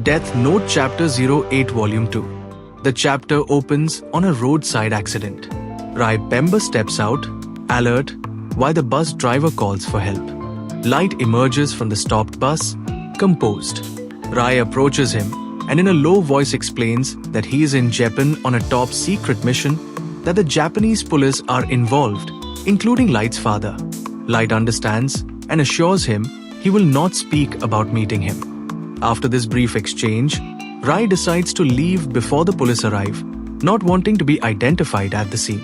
Death Note Chapter 08 Volume 2. The chapter opens on a roadside accident. Raye Penber steps out, alert, while the bus driver calls for help. Light emerges from the stopped bus, composed. Raye approaches him and in a low voice explains that he is in Japan on a top secret mission, that the Japanese police are involved, including Light's father. Light understands and assures him he will not speak about meeting him. After this brief exchange, Raye decides to leave before the police arrive, not wanting to be identified at the scene.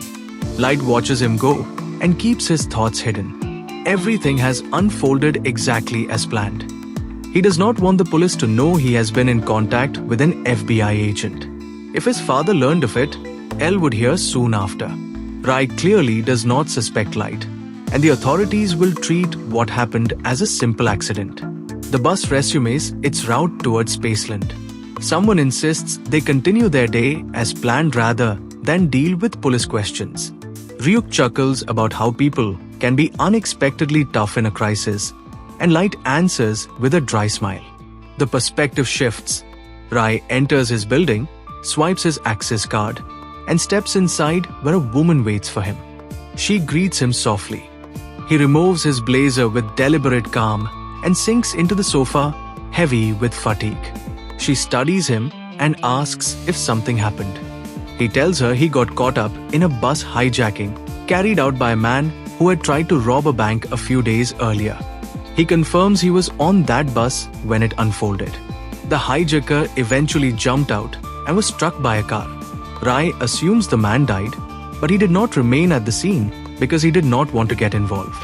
Light watches him go and keeps his thoughts hidden. Everything has unfolded exactly as planned. He does not want the police to know he has been in contact with an FBI agent. If his father learned of it, L would hear soon after. Raye clearly does not suspect Light, and the authorities will treat what happened as a simple accident. The bus resumes its route towards Spaceland. Someone insists they continue their day as planned rather than deal with police questions. Ryuk chuckles about how people can be unexpectedly tough in a crisis, and Light answers with a dry smile. The perspective shifts. Raye enters his building, swipes his access card, and steps inside where a woman waits for him. She greets him softly. He removes his blazer with deliberate calm and sinks into the sofa, heavy with fatigue. She studies him and asks if something happened. He tells her he got caught up in a bus hijacking carried out by a man who had tried to rob a bank a few days earlier. He confirms he was on that bus when it unfolded. The hijacker eventually jumped out and was struck by a car. Raye assumes the man died, but he did not remain at the scene because he did not want to get involved.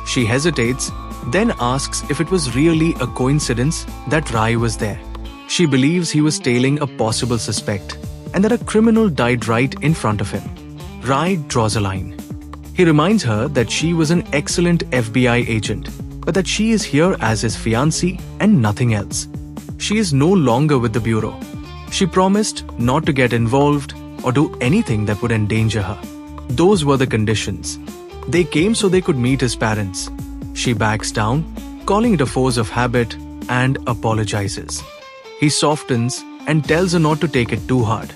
She hesitates, then asks if it was really a coincidence that Raye was there. She believes he was tailing a possible suspect and that a criminal died right in front of him. Raye draws a line. He reminds her that she was an excellent FBI agent, but that she is here as his fiancée and nothing else. She is no longer with the bureau. She promised not to get involved or do anything that would endanger her. Those were the conditions. They came so they could meet his parents. She backs down, calling it a force of habit, and apologizes. He softens and tells her not to take it too hard.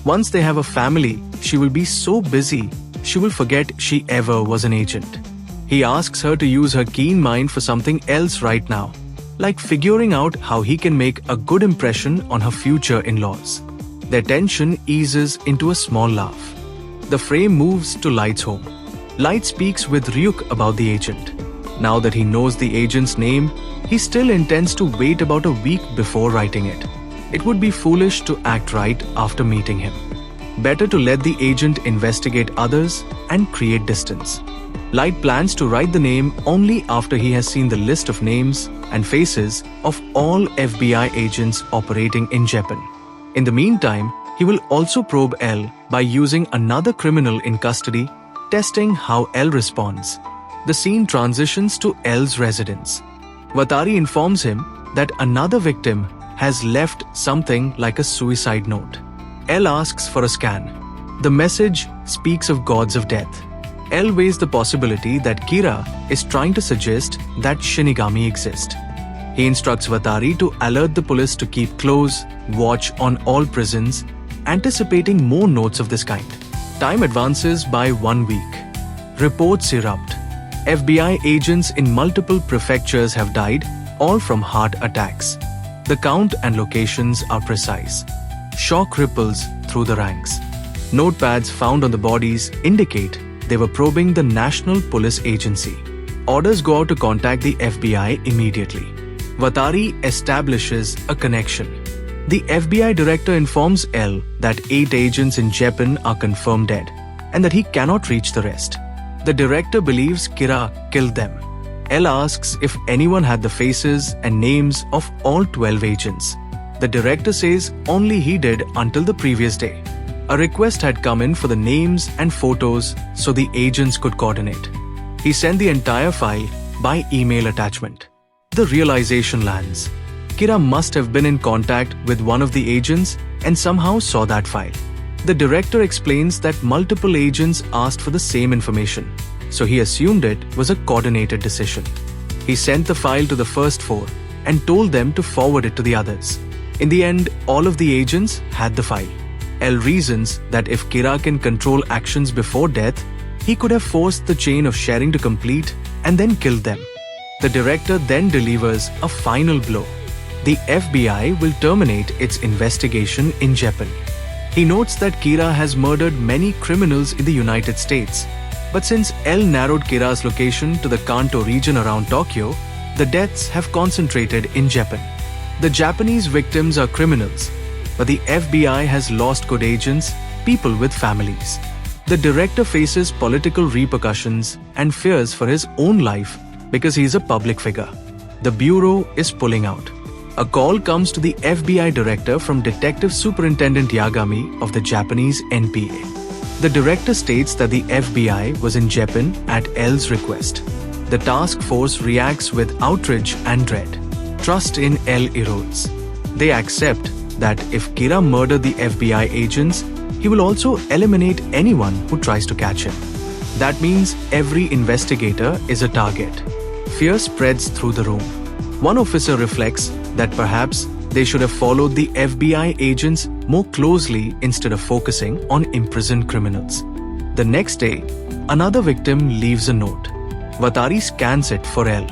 Once they have a family, she will be so busy, she will forget she ever was an agent. He asks her to use her keen mind for something else right now, like figuring out how he can make a good impression on her future in-laws. Their tension eases into a small laugh. The frame moves to Light's home. Light speaks with Ryuk about the agent. Now that he knows the agent's name, he still intends to wait about a week before writing it. It would be foolish to act right after meeting him. Better to let the agent investigate others and create distance. Light plans to write the name only after he has seen the list of names and faces of all FBI agents operating in Japan. In the meantime, he will also probe L by using another criminal in custody, testing how L responds. The scene transitions to L's residence. Vatari informs him that another victim has left something like a suicide note. L asks for a scan. The message speaks of gods of death. L weighs the possibility that Kira is trying to suggest that Shinigami exist. He instructs Vatari to alert the police to keep close watch on all prisons, anticipating more notes of this kind. Time advances by 1 week. Reports erupt. FBI agents in multiple prefectures have died, all from heart attacks. The count and locations are precise. Shock ripples through the ranks. Notepads found on the bodies indicate they were probing the National Police Agency. Orders go out to contact the FBI immediately. Vatari establishes a connection. The FBI director informs L that 8 agents in Japan are confirmed dead and that he cannot reach the rest. The director believes Kira killed them. L asks if anyone had the faces and names of all 12 agents. The director says only he did until the previous day. A request had come in for the names and photos so the agents could coordinate. He sent the entire file by email attachment. The realization lands. Kira must have been in contact with one of the agents and somehow saw that file. The director explains that multiple agents asked for the same information, so he assumed it was a coordinated decision. He sent the file to the first 4 and told them to forward it to the others. In the end, all of the agents had the file. L reasons that if Kira can control actions before death, he could have forced the chain of sharing to complete and then killed them. The director then delivers a final blow. The FBI will terminate its investigation in Japan. He notes that Kira has murdered many criminals in the United States, but since L narrowed Kira's location to the Kanto region around Tokyo, the deaths have concentrated in Japan. The Japanese victims are criminals, but the FBI has lost good agents, people with families. The director faces political repercussions and fears for his own life because he is a public figure. The bureau is pulling out. A call comes to the FBI director from Detective Superintendent Yagami of the Japanese NPA. The director states that the FBI was in Japan at L's request. The task force reacts with outrage and dread. Trust in L erodes. They accept that if Kira murdered the FBI agents, he will also eliminate anyone who tries to catch him. That means every investigator is a target. Fear spreads through the room. One officer reflects that perhaps they should have followed the FBI agents more closely instead of focusing on imprisoned criminals. The next day, another victim leaves a note. Watari scans it for L.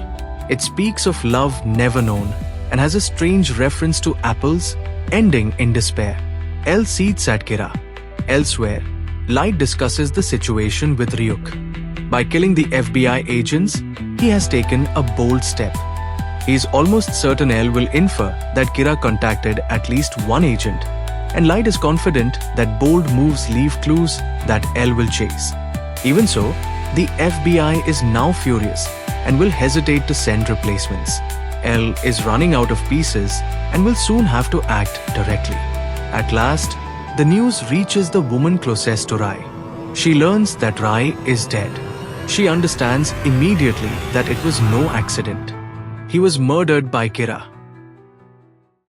It speaks of love never known and has a strange reference to apples ending in despair. L seats at Kira. Elsewhere, Light discusses the situation with Ryuk. By killing the FBI agents, he has taken a bold step. He is almost certain L will infer that Kira contacted at least one agent, and Light is confident that bold moves leave clues that L will chase. Even so, the FBI is now furious and will hesitate to send replacements. L is running out of pieces and will soon have to act directly. At last, the news reaches the woman closest to Raye. She learns that Raye is dead. She understands immediately that it was no accident. He was murdered by Kira.